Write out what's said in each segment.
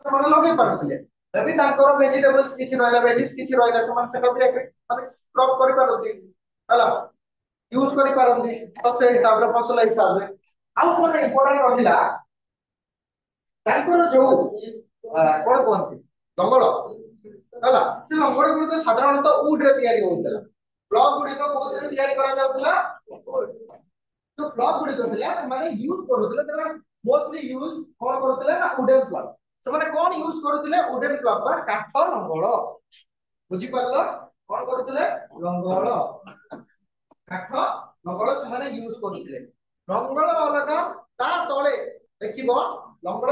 ସେମାନେ ଲଗେଇ ପାରୁଥିଲେ ଏବେ ତାଙ୍କର ଭେଜିଟେବଲ୍ସ କିଛି ରହିଲା ଭେଜିସ୍ କିଛି ରହିଲା ସେମାନେ ସେଟା ବି ମାନେ କ୍ରପ କରିପାରନ୍ତି ହେଲା यूज କରି ପାରନ୍ତି ତ ସେ ହିସାବରେ ଫସଲ ହିସାବରେ ଆଉ କଣ ଇମ୍ପୋର୍ଟାଣ୍ଟ ରହିଲା ତାଙ୍କର ଯୋଉ କଣ କୁହନ୍ତି ଲଙ୍ଗଳ ହେଲା ସେ ଲଙ୍ଗଳ ଗୁଡ଼ିକ ସାଧାରଣତଃ ଉଡ୍ ରେ ତିଆରି ହଉଥିଲା ବ୍ଲକ ଗୁଡ଼ିକ କୋଉଥିରେ ତିଆରି କରାଯାଉଥିଲା जो ब्लॉक गुडी ଥିଲା ସେମାନେ ୟୁଜ କରୁଥିଲେ ସେମାନେ ମୋଷ୍ଟଲି ୟୁଜ କଣ କରୁଥିଲେ ନା ଉଡେନ ବ୍ଲକ ସେମାନେ କଣ ୟୁଜ କରୁଥିଲେ ଉଡେନ ବ୍ଲକ ବା କାଠ ଲଙ୍ଗଳ ବୁଝି ପାରିଲ କଣ କରୁଥିଲେ ଲଙ୍ଗଳ କାଠ ଲଙ୍ଗଳ ସେମାନେ ୟୁଜ କରୁଥିଲେ ଲଙ୍ଗଳ ଅଲଗା ତା ତଳେ ଦେଖିବ ଲଙ୍ଗଳ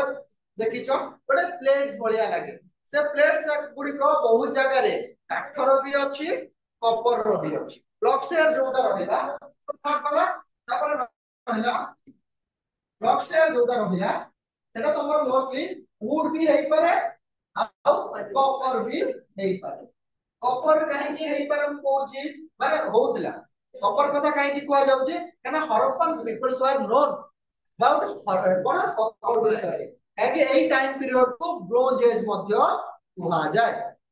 ଦେଖିଛ ଗୋଟେ ପ୍ଲେଟ୍ସ ଭଳିଆ ଲାଗେ ସେ ପ୍ଲେଟ୍ସ ଗୁଡିକ ବହୁତ ଜାଗାରେ କାଠର ବି ଅଛି କପର ର ବି ଅଛି ବ୍ଲକ ସେୟାର ଯୋଉଟା ରହିଲା କଣ କଲା ତାପରେ ରହିଲା ବ୍ଲକ ସେୟାର ଯୋଉଟା ରହିଲା ସେଟା ତମର ମୋଷ୍ଟଲି ଉଡ୍ ବି ହେଇପାରେ ଆଉ କପର ବି ହେଇପାରେ कपर कहीं हेई पर हम कोची माने होतला कपर कथा कहीं कुआ जाउची काना Harappan peoples were known about कोन कपर विषय एके एई टाइम पीरियड को ब्रोंज एज मध्य कुआ जाय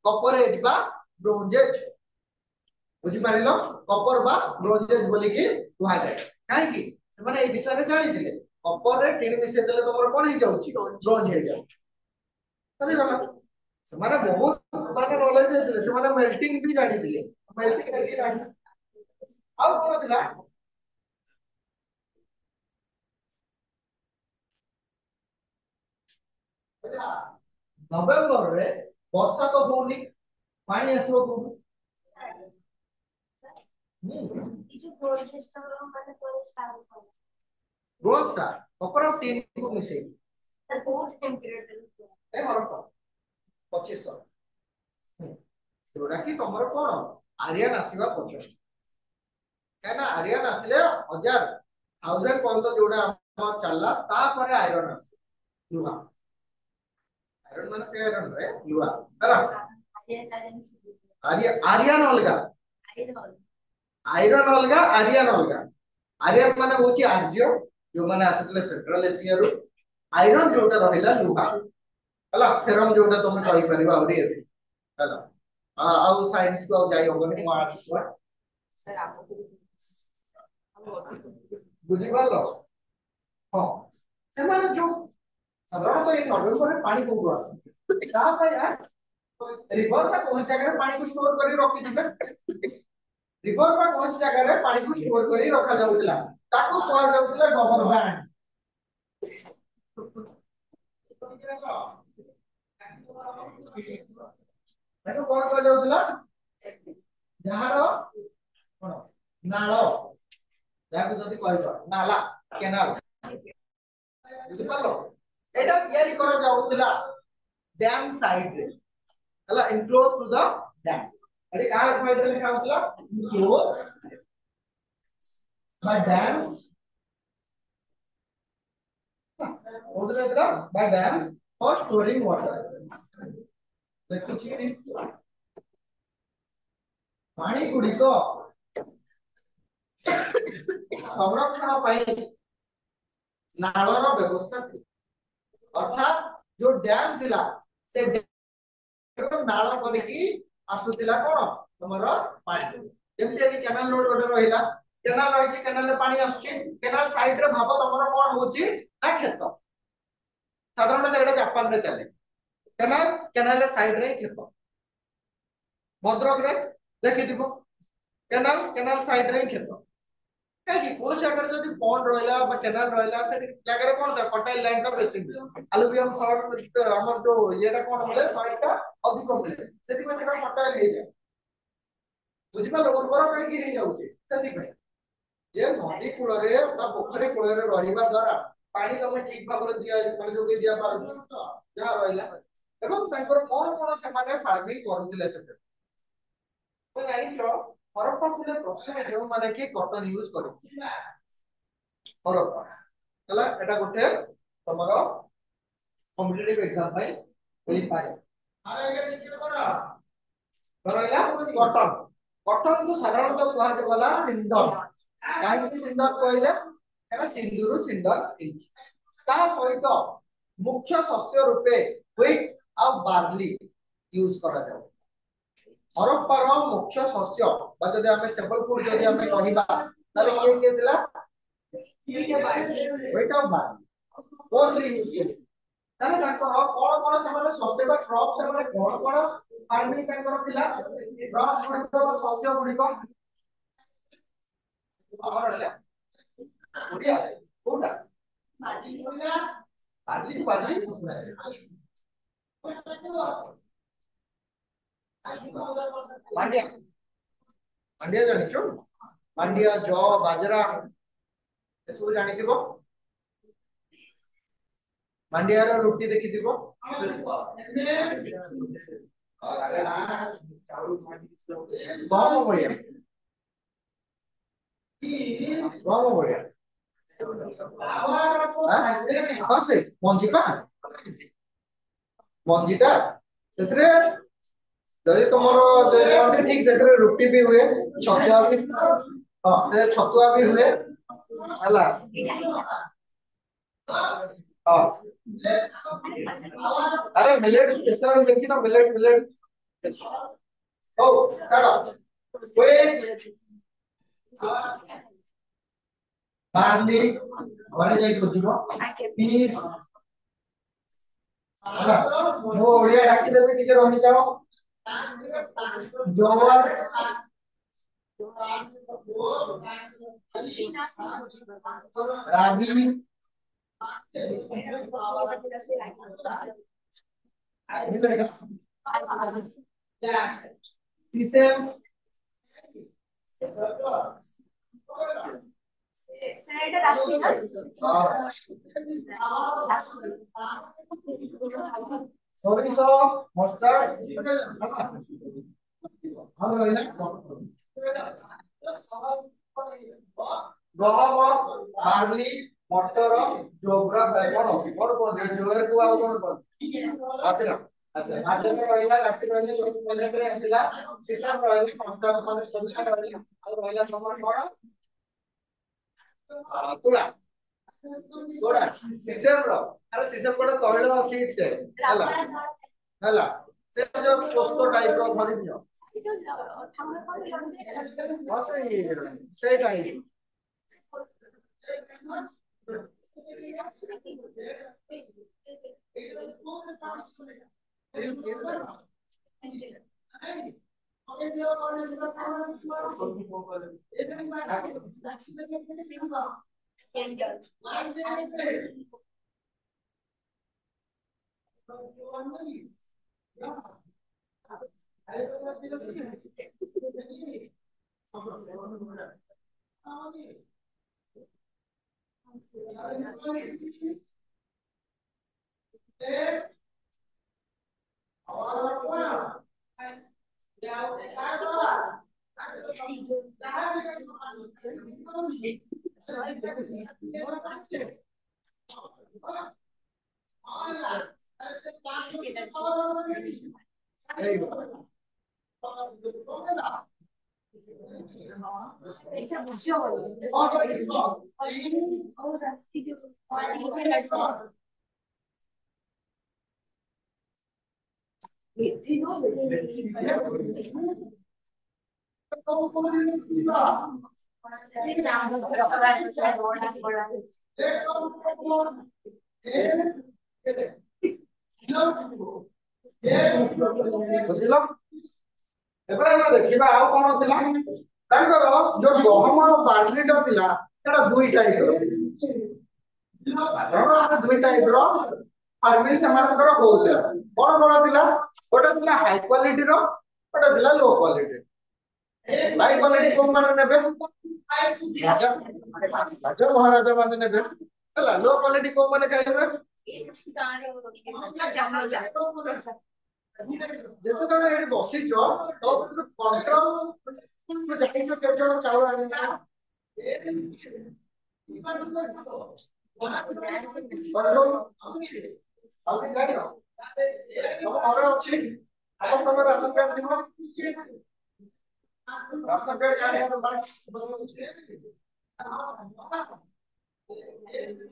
कपर एज बा ब्रोंज एज बुझी पारिलो कपर बा ब्रोंज एज बोली की कुआ जाय काहे की माने ए विषय रे जानि दिले कपर रे टिन मिसे देले तमर कोन हे जाउची ब्रोंज हे जाउची सरी गला ସେମାନେ ବହୁତ ମାନେ ନଲେଜ ଦେଇଥିଲେ ସେମାନେ ମେଲ୍ଟିଂ ବି ଜାଣିଥିଲେ ମେଲ୍ଟିଂ ବି ଜାଣି ଆଉ କଣ ଥିଲା ନଭେମ୍ବର ରେ ବର୍ଷା ତ ହଉନି ପାଣି ଆସିବ କୋଉଠୁ जो प्रोसेस ମାନେ କୋଉ ଷ୍ଟାର୍ଟ ହବ रोज स्टार कपर और टीन को मिसेई सर बहुत टेम्परेचर ए हरप 2500 जोड़ा कि तमर कोन आर्यन आसीबा पछ कहना आर्यन आसिले 1000 पर्यंत जोड़ा चलला ता पर आयरन आसी लुहा आयरन माने से आयरन रे लुहा हरा आर्यन अलगा आयरन अलगा आर्यन माने होची आर्य जो माने आसिले सेंट्रल एशिया रो आयरन जोटा रहिला लुहा हला फेरम जोटा तुम कहि परिबा औरी हला आउ साइंस को जाई होबनी आर्ट्स को सर आपको बुझी पालो हां सेमाने जो साधारणतः एक नवेम्बर में पानी कोठु आसे ता पर यार रिवर का कौन सी जगह पानी को स्टोर करी रखि दिबे रिवर का कौन सी जगह रे पानी को स्टोर करी रखा जाउतला ताको कोआ जाउतला गबर बैंड ताको कोन कोआ जाउतला जहारो कोन नालो जाको जदी कहबो नाला केनाल बुझि पालो एटा तयारी करा जाउतला डैम साइड रे हला इनक्लोज टू द डैम अरे का साइड रे लिखा होतला इनक्लोज by dams ओदले इतना by dams for storing water देखिए पानी गुडी को संरक्षण पाई नाଳର ବ୍ୟବସ୍ଥା अर्थात जो डैम थिला से नाଳ କରିକି ଆସୁଥିଲା कोन तमरो पानी जेमते एनी कैनाल रोड गोटे रहिला केनाल रही केनाल पानी आसुची केनाल साइड रे भाबो तमरो कोन होची ना खेत साधारण एटा जापान रे चले केनाल साइड रे खेत भद्रक रे देखि दिबो केनाल साइड रे खेत काकी कोन जगह रे जदी पॉन्ड रहला बा केनाल रहला से जगह रे कोन फर्टाइल लैंड टा बेसी एलुवियम सॉल्ट हमर जो येटा कोन बोले सॉइल टा अधिक मिले सेति में सेटा फर्टाइल हे जाय बुझि पालो उर्वर कहीं की हे जाउची सेति में जे नदी कूल रे बा पोखरी कूल रे रहिबा द्वारा पानी तमे ठीक भाव रे दिया पानी जोगे दिया पार जहा रहिला एवं तांकर कोन कोन से माने फार्मिंग करूतिले सेते तो जानिछो हरप्पा थिले प्रथमे जो माने कि कॉटन यूज करू हरप्पा हला एटा गोटे तमरो कॉम्पिटिटिव एग्जाम पई बोली पाए अरे एके नीचे करा करैला कॉटन को साधारणतः कहा गला सिंदर काहे सिंदर कहले एटा सिंदूर सिंदर ता सहित मुख्य शस्य रूपे হুইট ଆଉ ବାର୍ଲି यूज करा जाओ हरप्पार मुख्य शस्य बा जदि आमे स्टेपल फूड जदि आमे कहिबा ताले के दिला ह्विट और बार्ली मोस्टली यूज करी ताले ताको कोन कोन समाने शस्य बा क्रॉप समाने कोन कोन फार्मिंग ताकर थिला क्रॉप गुडी को शस्य गुडी को आरले ओडिया कोडा बार्ली बार्ली मांडिया मांडिया जानिचो मांडिया जौ बाजरा एसबु जानिथिबो मांडिया रो रोटी देखिथिबो गहम भलिया गहम भलिया हां से मंजीटा सेतरे जदि तुमरो जे ठीक सेतरे रोटी भी हुए छतुआ भी हां से छतुआ भी हुए हला हां अरे मिलेट केसर देखि ना मिलेट मिलेट ओ चलो वेट बार्ली घरे जाई खोजिबो पीस हला मो ओडिया डाकी देबे टीचर रहि जाओ जोवर रागी सीसेम सेनेटर राशि ना सॉरी सो मस्टर्ड हम रहिला गहम बार्ली मटर जोब्रा कोन कोन कोन जोर को आ कोन कोन आतिला अच्छा आज में रहिला राति रहिला जो प्रोजेक्ट रे आतिला सिस्टम रहिला मस्टर्ड माने सब्जेक्ट रहिला और रहिला तमर कोन तुला तोड़ा सिस्टम रो अरे सिस्टम कोन तळलो ठीक से हला हला से जो पोस्तो टाइप रो धरि दियो से टाइप बुझिलो एबे हम देखिबा आ कोन थिला तांकर जो गहम और बार्ली द थिला सेटा दुई टाइप रो साधारण दुई टाइप रो फार्मिंग समानकर होउला कोन कोन थिला ओटा थिला हाई क्वालिटी रो ओटा थिला लो क्वालिटी हाई क्वालिटी कोन माने नेबे राजा महाराजा माने नेबे हला लो क्वालिटी कोन माने खाइबे जेतो जण एडी बसिचो तो कंट्रोल तो जाइचो के जण चावल आनी कंट्रोल आउट गाडी रो तो और अछि हम समय राशन कार्ड दिनो राशन कार्ड कार्ड बस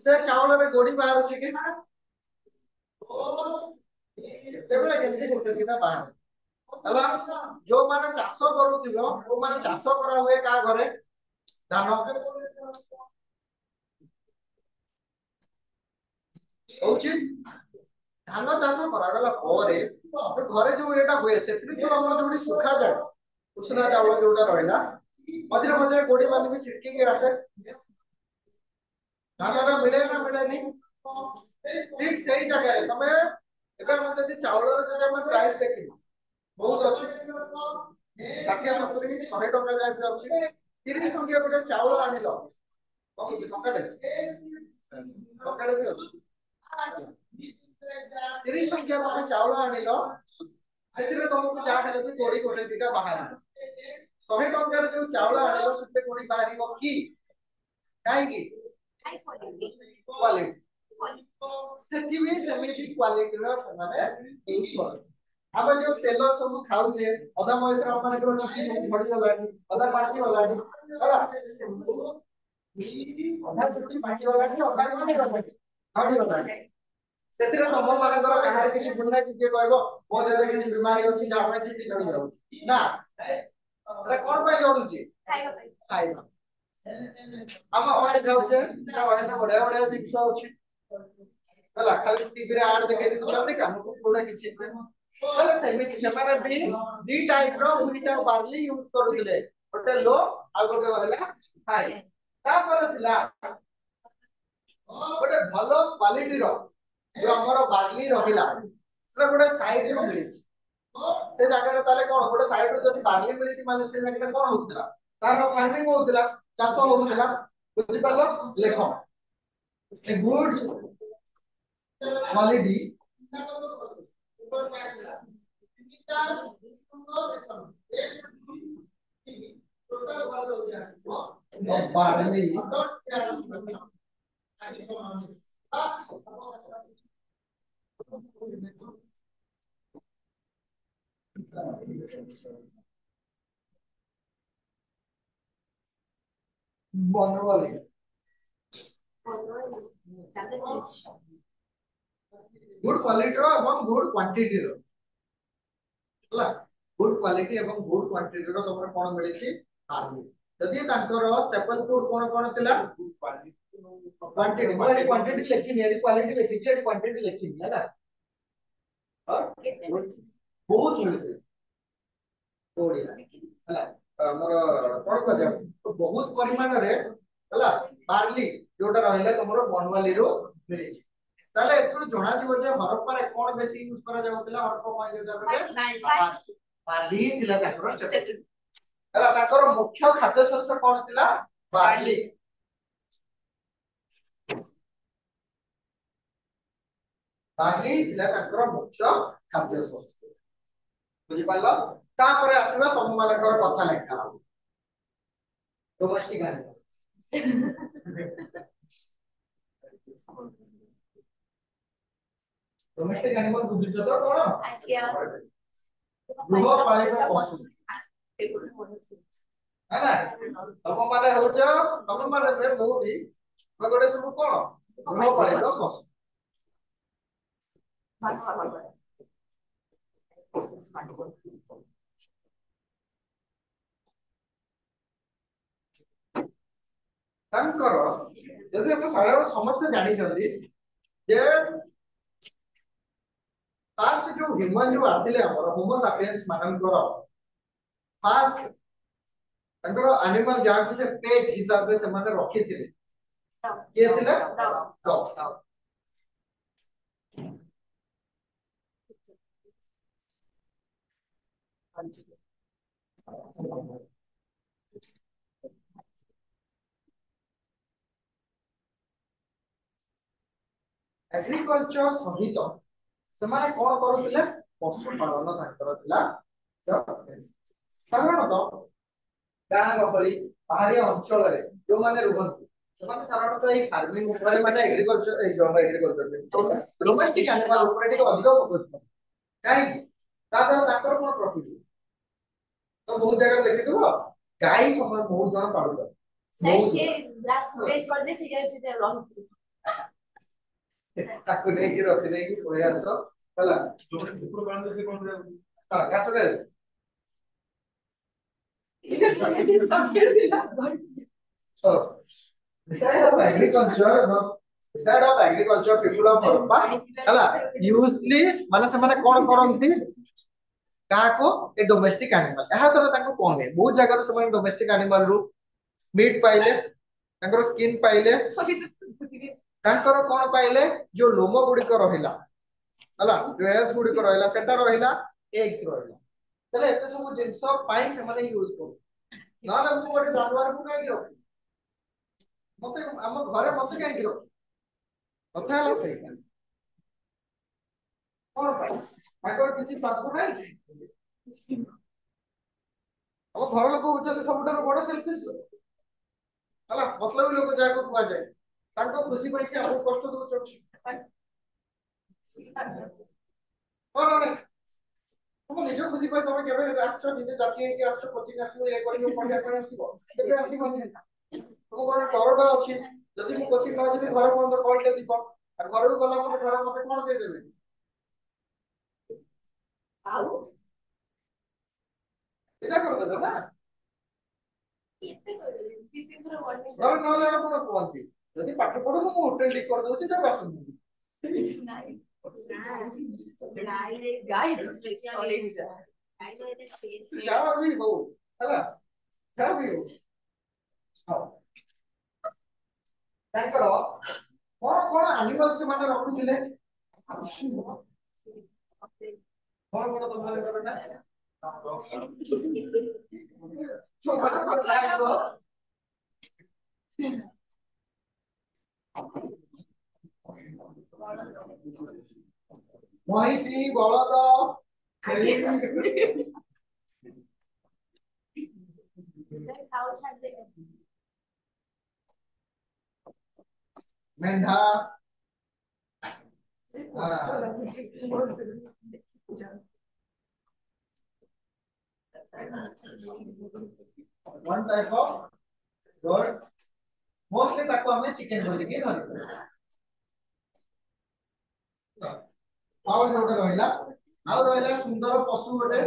से चावल रे गोडी बाहर अछि के ସେତେବେଳେ କେମିତି ଗୋଟେ ଦିଟା ବାହାରେ ହେଲା जो माने चाष करूथिबो ओ माने चाष करा हुए का घरे धान होची धान चाष करा गला परे घरे जो एटा हुए सेत्री जो हमर जोडी सुखा जाय उसना चावल जोडा रहला मझरे मझरे गोडी माने भी छिटकी के आसे धानरा मिले ना मिले नी ठीक सही जगह रे तमे एबे हम जदी चावल रे जदी हम प्राइस देखि बहुत अछि 60 70 100 टका जाय भी अछि 30 टका गोटे चावल आनिलो बहुत टका भी अछि 30 टका तमे चावल आनिलो सेतिरे तुमको जा हेले भी कोडी गोटे दिटा बाहर 100 टका रे जो चावल आनिलो सेते कोडी बाहरिबो की काहे की क्वालिटी सेति भी समिति क्वालिटी रो माने यूज कर आबे जो तेल सब खाउ छे अदा मयसरा माने को चिकी सब फड़ी चलानी अदा पाची वालानी होला अदा चिकी पाची वालानी अदा माने करबे फड़ी वालानी सेतिरे तम मानकर काहार किछि बुन्ना जे कहबो मो देहरे किछि बीमारी अछि जा हम चिकी जड़ी जाउ ना एटा कोन पय जडुची खाइबा हम हमारे गाँव जे सब बड़े बड़े जिक्स अछि हला खाली टीवी रे आड देखे दिछन काम को कोडा किछि हला सेमिति से माने भी दी टाइप रो हुइटा बार्ली यूज करूले गोटे लो आ गोटे हला हाई ता पर थिला गोटे भलो क्वालिटी रो जो हमर बार्ली रहिला सेटा गोटे साइड रो मिली से जागा रे ताले कोन गोटे साइड रो जदी बार्ली मिली माने से जागा कोन होतला तार फार्मिंग होतला चाष होतला बुझि पालो लेखो a good quality of barley Banawali good quality रो एवं गुड क्वांटिटी रो हला गुड क्वालिटी एवं गुड क्वांटिटी रो तमर कोन मिली छी बार्ली जदी तांकर स्टेपल फूड कोन तिला क्वांटिटी माने क्वांटिटी लेखिनी एडी क्वालिटी लेखिनी एडी क्वांटिटी लेखिनी हला और बहुत मिलते ओडिया हला हमर कोन को जा तो बहुत परिमाण रे हला बार्ली जोटा रहिला तमरो बनवाली रो मिली छी ताले एथु जणा जीव जे हरप्पा रे कोन बेसी यूज करा जाउतला हरप्पा माइले जाबे बार्ली थिला ताकर स्टेप हला ताकर मुख्य खाद्य शस्य कोन थिला बार्ली बार्ली थिला ताकर मुख्य खाद्य शस्य बुझि पालो तापर आसीबा तम मानकर कथा लेखा डोमेस्टिक डोमेस्टिक एनिमल बुझिछ तो कोन आज्ञा गृह पालित पशु है ना तम माने होछ तम माने मे मो भी मगडे सब कोन गृह पालित पशु तांकर जदि हम साधारण समस्त जानि जल्दी जे फास्ट जो ह्यूमन जो आथिले हमर होमो सैपियंस मानकर फास्ट तांकर एनिमल जाक से पेट हिसाब रे से माने रखि थिले के थिले डॉग एग्रीकल्चर सहित सेमाने कोन करूतिले पशु पालन तांकर थिला साधारणतः गाँ गहली पहाड़िया अंचल रे जो माने रुहंती सेमाने साधारणतः ए फार्मिंग ऊपर माने एग्रीकल्चर ए जो एग्रीकल्चर डोमेस्टिक एनिमल ऊपर टिक अधिक फोकस कर काहे ताकर ताकर कोन प्रॉफिट तो बहुत जगह देखिथबो गाय समय बहुत जन पाडुत सर से ग्लास प्रेस कर दे से रह ताको नै कि रखि दे कि कोइ आछो ହେଲା ହଁ ଘାସ ଖାଇବେ Beside of agriculture, no, beside of agriculture, people of Harappa, ହେଲା usually ମାନେ ସେମାନେ କଣ କରନ୍ତି କାହାକୁ ଏ ଡୋମେଷ୍ଟିକ ଆନିମାଲ ଏହା ଦ୍ୱାରା ତାଙ୍କୁ କଣ ହୁଏ ବହୁତ ଜାଗାରୁ ସେମାନେ ଡୋମେଷ୍ଟିକ ଆନିମାଲ ରୁ ମିଟ୍ ପାଇଲେ ତାଙ୍କର ସ୍କିନ୍ ପାଇଲେ ତାଙ୍କର କଣ ପାଇଲେ ଯୋଉ ଲୋମ ଗୁଡିକ ରହିଲା ହେଲା ଯୋଉ ହେୟାର୍ସ ଗୁଡିକ ରହିଲା ସେଟା ରହିଲା ଏଗ୍ସ ରହିଲା ତାହେଲେ ଏତେ ସବୁ ଜିନିଷ ପାଇଁ ସେମାନେ ୟୁଜ କରୁ ନହେଲେ ମୁଁ ଗୋଟେ ଜାନୁଆରକୁ କାହିଁକି ରଖିବି ମତେ ଆମ ଘରେ ମତେ କାହିଁକି ରଖିବି କଥା ହେଲା ସେଇଟା କଣ ପାଇଁ ତାଙ୍କର କିଛି ପାପ ନାହିଁ ଆମ ଘର ଲୋକ ହଉଛନ୍ତି ସବୁଠାରୁ ବଡ ସେଲଫିଶ ହେଲା ମତଲବୀ ଲୋକ ଯାହାକୁ କୁହାଯାଏ ତାଙ୍କ ଖୁସି ପାଇଁ ସେ ଆମକୁ କଷ୍ଟ ଦଉଛନ୍ତି तुम निज खुशी पर तुम केबे राष्ट्र निज जाति के राष्ट्र कोचिंग आसीबो ए करियो पढिया ପାଇଁ ଆସିବ କେବେ ଆସିବନି तुम कोन डरटा अछि जदि मु कोचिंग न जेबी घर बंद कॉल দিব আর ঘরে গলা মতে ঘর মতে কোন দেই দেবে আউ এটা করে দেবে না କେତେ କରିବେ ଦି ତିନି ଥର warning ଘର ନହେଲେ ଆପଣ କୁହନ୍ତି ଯଦି ପାଠ ପଢୁ ମୁଁ ହୋଟେଲ ଠିକ କରି ଦଉଛି ଯା ଆସନ୍ତୁ ନାଇଁ ନାଇଁ ଗାଈ ଚଲେଇବି ଯା ଯାହା ବି ହଉ ହେଲା ଯାହା ବି ହଉ ହଉ ତାଙ୍କର କଣ କଣ ଆନିମଲ ସେମାନେ ରଖୁଥିଲେ କଣ କଣ ତମମାନଙ୍କର ନା ମହିଷି ବଳଦ ଛେଳି ଖାଉ ଛାଡି ଦେ ମେଣ୍ଢା one type of bird mostly ତାକୁ ଆମେ ଚିକେନ କରିକି ଧରିବୁ ଆଉ ଗୋଟେ ରହିଲା ଆଉ ରହିଲା ସୁନ୍ଦର ପଶୁ ଗୋଟେ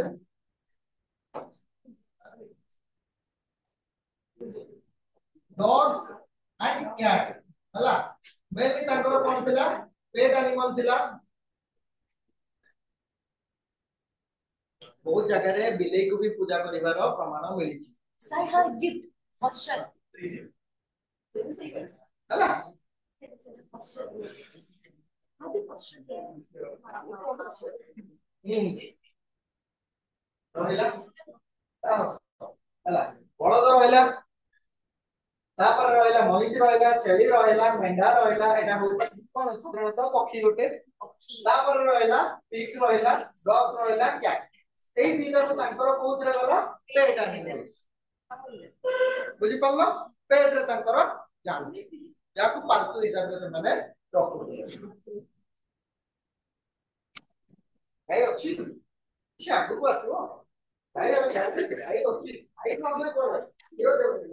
dogs and cat ହେଲା mainly ତାଙ୍କର କଣ ଥିଲା pet animal ଥିଲା बहुत जगह रे बिलेई को भी पूजा करिवार प्रमाण मिलिछि सर हां इजिप्ट ऑस्ट्रेलिया होला ରହିଲା ହେଲା ବଳଦ ରହିଲା ତାପରେ ରହିଲା ମହିଷି ରହିଲା ଛେଳି ରହିଲା ମେଣ୍ଢା ରହିଲା ଏଟା କଣ ସାଧାରଣତଃ ପକ୍ଷୀ ଗୋଟେ ତାପରେ ରହିଲା ପିଗ୍ସ ରହିଲା ଡଗ୍ସ ରହିଲା କ୍ୟାଟ୍ এই দিনটাକୁ ତାଙ୍କର କୋଉଥିରେ ଗଲା ପ୍ଲେଟ ଆନିମଲ୍ସ ବୁଝି ପାରଲ ପ୍ଲେଟରେ ତାଙ୍କର ଯାଆନ୍ତି ଯାହାକୁ ପାଳତୁ ହିସାବରେ ସେମାନେ ରଖୁଥିଲେ ଗାଈ ଅଛି କିଛି ଆଗକୁ ଆସିବ ଗାଈ ଆମେ ଜାଣିଥିଲେ ଗାଈ ଅଛି ଗାଈ ନହେଲେ କଣ କ୍ଷୀର ଦେଉଥିବ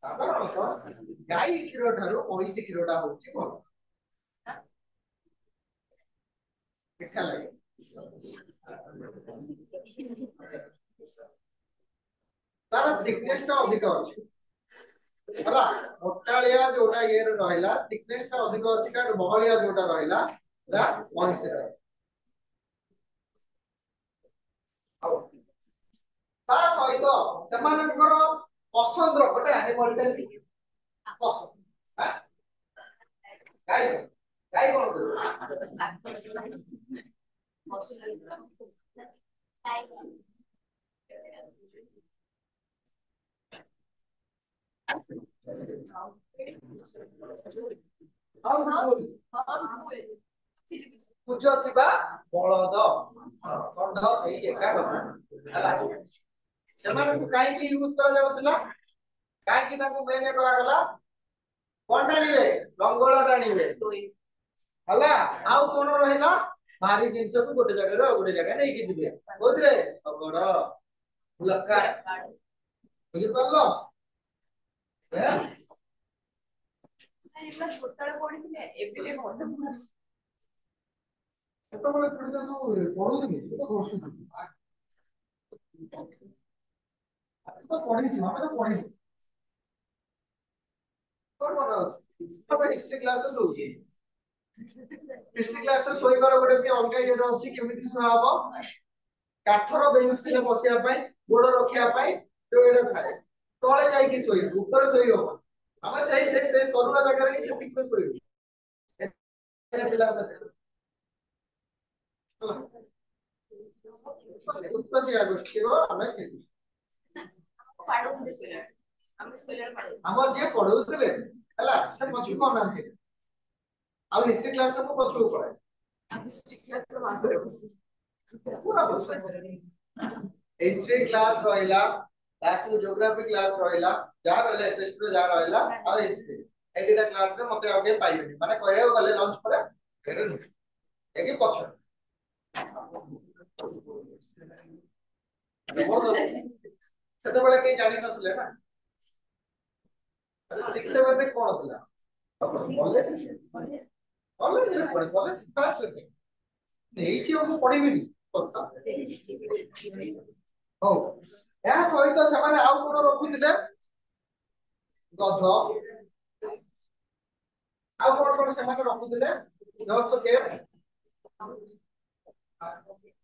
ସାଧାରଣତଃ ଗାଈ କ୍ଷୀର ଠାରୁ ମହିଷି କ୍ଷୀରଟା ହଉଛି ଭଲ ମିଠା ଲାଗେ तार थिकनेस टा अधिक अछि हला मोटालिया जोटा ये रहला थिकनेस टा अधिक अछि का बहलिया जोटा रहला रा महीसे रह आ ता सहित सेमानकर पसंद रो गोटे एनिमल टे पसंद हां गाय गाय कोन करू पूजा थिबा बळद कंध सही एका हला सेमान को काई की यूज करा जाउतला काई की ताको मेने करा गला कोन टाणीबे लंगोल टाणीबे हला आउ कोन रहिला भारी जिंस को गोटे जगह रो गोटे जगह नै की दिबे कोदरे सगड़ लक्का बुझि परलो सर इबा छोटळ पडिथिले एबिले मोटा ସେତେବେଳେ ପିଢିରେ ଯୋଉ ପଢୁଥିଲି ତ ବସୁଥିଲି ତ ପଢିଛୁ ଆମେ ତ ପଢିଛୁ କଣ ମନେ ଅଛି ତମେ ହିଷ୍ଟ୍ରି କ୍ଲାସରେ ଶୋଉଛୁ ହିଷ୍ଟ୍ରି କ୍ଲାସରେ ଶୋଇବାର ଗୋଟେ ବି ଅଲଗା ଇଏରେ ଅଛି କେମିତି ଶୁଆ ହବ କାଠର ବେଞ୍ଚ ଥିଲେ ବସିବା ପାଇଁ ଗୋଡ ରଖିବା ପାଇଁ ଯୋଉ ଏଇଟା ଥାଏ ତଳେ ଯାଇକି ଶୋଇବୁ ଉପରେ ଶୋଇ ହବ ଆମେ ସେଇ ସରୁଆ ଜାଗାରେ ହିଁ ସେତିକି ଶୋଇବୁ ପିଲା ଉତ୍ପତ୍ତି ଗୋଷ୍ଠୀର ଆମେ ଥିଲୁ ଆମର ଯିଏ ପଢଉଥିଲେ ହେଲା ସେ ପଛକୁ ଅନାନ୍ତି ଆଉ ହିଷ୍ଟ୍ରି କ୍ଲାସରେ ମୁଁ ପଛକୁ ପଳାଏ ପୁରା ହିଷ୍ଟ୍ରି କ୍ଲାସ ରହିଲା ତାକୁ ଜିଓଗ୍ରାଫି କ୍ଲାସ ରହିଲା ଯାହା ରହିଲା ଏସଏସଟି ରେ ଯାହା ରହିଲା ଆଉ ହିଷ୍ଟ୍ରି এই দুটা ক্লাসରେ ମତେ ଆଉ କେହି ପାଇବେନି ମାନେ କହିବାକୁ ଗଲେ ଲଞ୍ଚ ପରେ ଫେରେ ନୁହେଁ ଏକି ପଛ ସେତେବେଳେ କେହି ଜାଣି ନଥିଲେ ନା 6 7 ରେ କଣ ଥିଲା କଲେଜରେ ପଢେ କଲେଜ ଫାଷ୍ଟ ନେଇଛି ଆଉ ମୁଁ ପଢିବିନି ହଉ ଏହା ସହିତ ସେମାନେ ଆଉ କଣ ରଖୁଥିଲେ ଗଧ ଆଉ କଣ ସେମାନେ ରଖୁଥିଲେ ନୋଟ୍ସ କେମ୍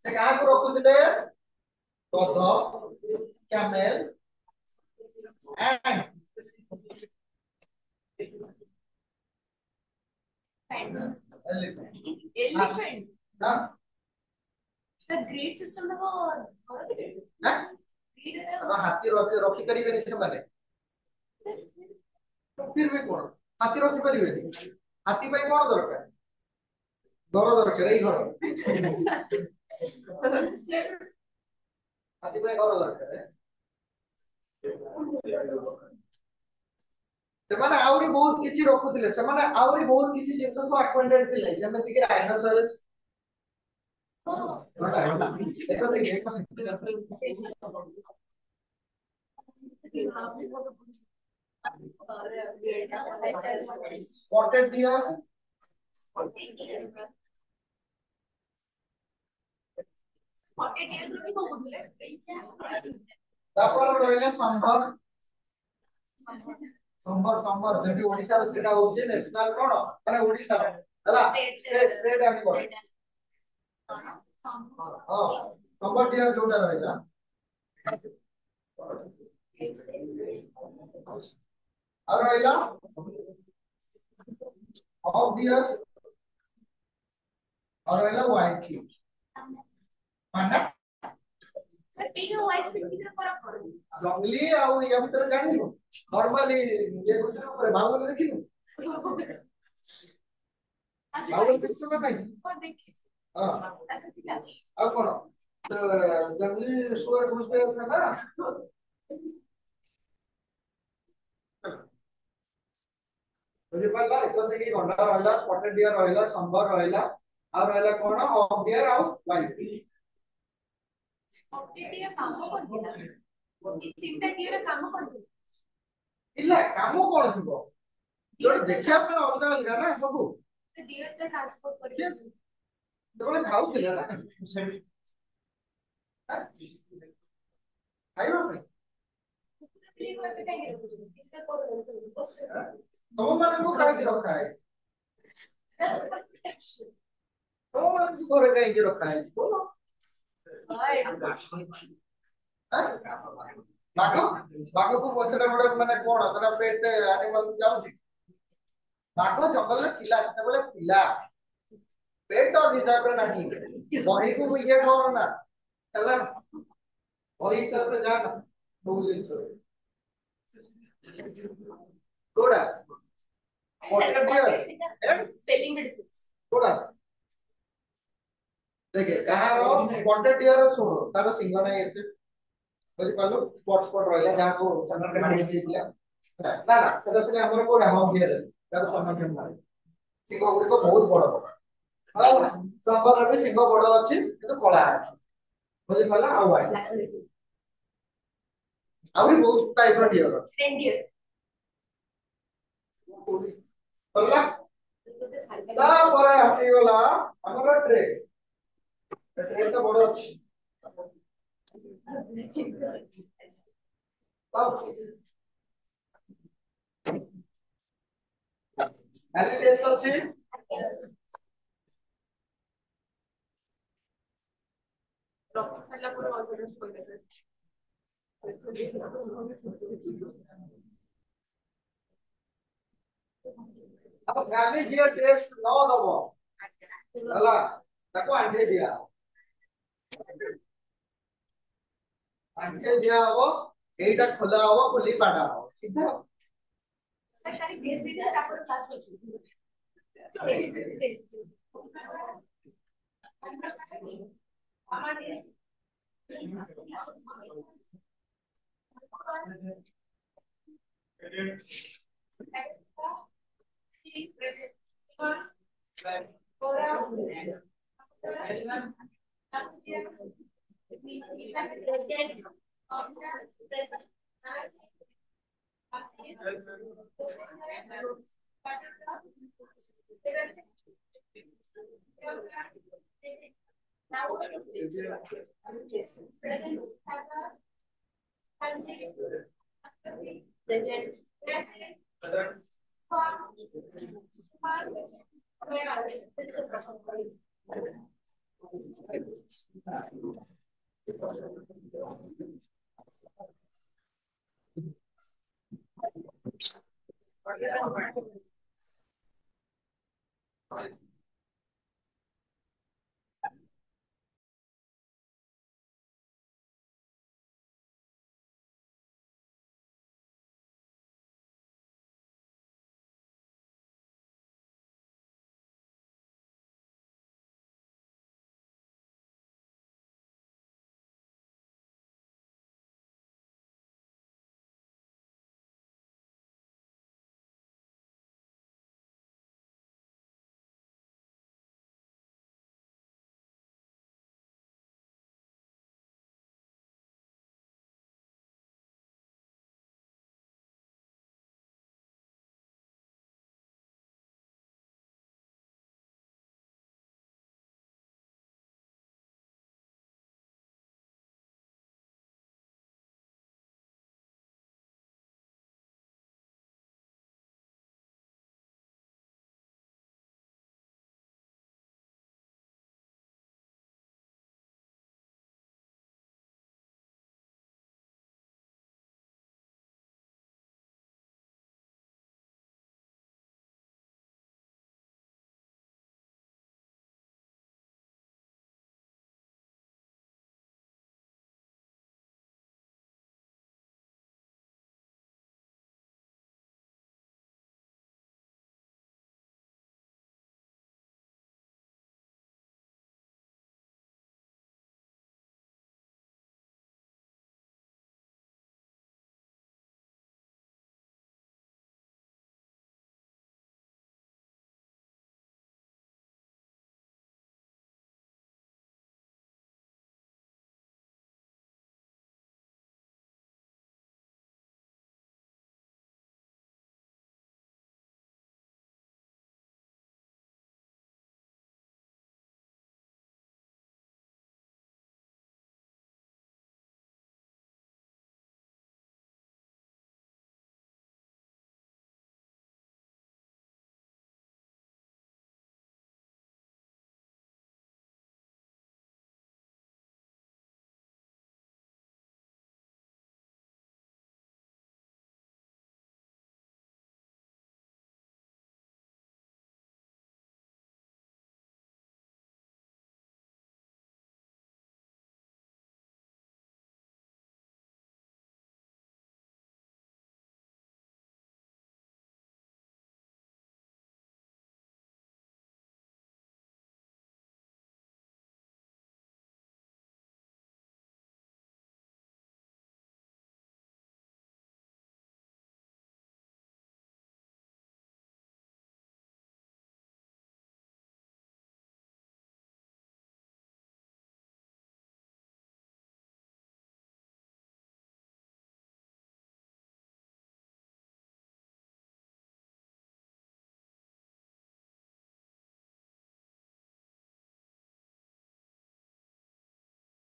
ସେ କାହାକୁ ରଖୁଥିଲେ ଗଧ camel and elephant the grade system ର ଧରଥିଲେ ନା grade ହାତୀ ରଖି ପାରିବେନି ସେମାନେ फिर भी कौन हाथी रखी परिबेनी हाथी ପାଇଁ କଣ ଦରକାର ଘର ଦରକାର ଏଇ ଘର ହାତୀ ପାଇଁ ଘର ଦରକାର ସେମାନେ ଆହୁରି ବହୁତ କିଛି ରଖୁଥିଲେ ସେମାନେ ଆହୁରି ବହୁତ କିଛି ଜିନିଷ ସବୁ ଆକ୍ୱାଣ୍ଟେଡ ଥିଲେ ଯେମିତି କି ରାଇନୋସରସ୍ spotted deer ତାପରେ ରହିଲେ ସମ୍ବର ଯେଠି ଓଡିଶାର ସେଟା ହଉଛି ନ୍ୟାଶନାଲ କଣ ମାନେ ଓଡିଶାର ହେଲା ଷ୍ଟେଟ ଆନିମଲ ହଁ ସମ୍ବର ଡିଅର ଯୋଉଟା ରହିଲା ଆଉ ରହିଲା ହକ୍ ଡିଅର और ରହିଲା white deer ମାନେ ଜଙ୍ଗଲି ଆଉ ୟା ଭିତରେ ଜାଣିଲୁ ନର୍ମାଲି ଯେ କୋଶ୍ଚେନ ଉପରେ ବାହୁବଳି ଦେଖିଲୁ ବାହୁବଳି ଦେଖିଛୁ ନା ନାଇଁ ହଁ ଆଉ କଣ ଜଙ୍ଗଲି ସୁअर ଘୁଷପେ था ना ବୁଝିପାରିଲ ଏକ ସେଠି ଗଣ୍ଡା ରହିଲା ସ୍ପଟେଡ ଡିଅର ରହିଲା ସମ୍ବର ରହିଲା ଆଉ ରହିଲା କଣ ହକ୍ ଡିଅର ଆଉ ହ୍ୱାଇଟ ଡିଅର ಇಲ್ಲ କାମ କଣ ଥିବ ଯୋଉଟା ଦେଖିବା ପାଇଁ ଅଲଗା ଅଲଗା ନା ସବୁ ସେତେବେଳେ ଖାଉଥିଲେ ନା ଖାଇବା ପାଇଁ ତମମାନଙ୍କୁ କାହିଁକି ରଖା ହେଇଛି ତମମାନଙ୍କୁ ଘରେ କାହିଁକି ରଖା ହେଇଛି ବୋଲ ବାଘ ବାଘକୁ ପଛରେ ଗୋଟେ ମାନେ କଣ ସେଟା ପେଟ ଆନିମଲ ଯାଉଛି ବାଘ ଜଙ୍ଗଲରେ ଥିଲା ସେତେବେଳେ ଥିଲା ପେଟ ହିସାବରେ ନାହିଁ ବହିକୁ ଇଏ କର ନା ହେଲା ବହି ହିସାବରେ ଯା ନା ସବୁ ଜିନିଷ କୋଉଟା ସ୍ପେଲିଂ କୋଉଟା ଦେଖେ କାହାର ସ୍ପଟେଡ ଡିଅର ଶୁଣ ତାର ସିଂହ ନାହିଁ ଏତେ ବୁଝିପାରିଲୁ ସ୍ପଟ ରହିଲା ଯାହାକୁ ସେମାନେ କାଟି ଦେଇଥିଲା ନା ନା ସେଟା ଥିଲେ ଆମର କୋଉଟା ହକ୍ ଡିଅର ତାର ସମ୍ମାନ ନାହିଁ ସିଂହ ଗୁଡିକ ବହୁତ ବଡ ବଡ ଆଉ ସମ୍ବର ବି ସିଂହ ବଡ ଅଛି କିନ୍ତୁ କଳା ଅଛି ବୁଝିପାରିଲ ଆଉ ହ୍ୱାଇଟ ଆହୁରି ବହୁତ ଟାଇପର ଡିଅର ଅଛି ତାପରେ ଆସିଗଲା ଆମର ଟ୍ରେନ୍ এটা বড় আছে এলি টেস্ট আছে রক্ত ছাড়লা পরে অল্প টেস্ট হয়ে গেছে अब गाली दिया टेस्ट न दब हला ताको आंटे दिया आंटे दिया हबो एटा खोला हबो खुली काटा हबो सीधा सरकारी बेस दिले তারপর ক্লাস হচ্ছে আমার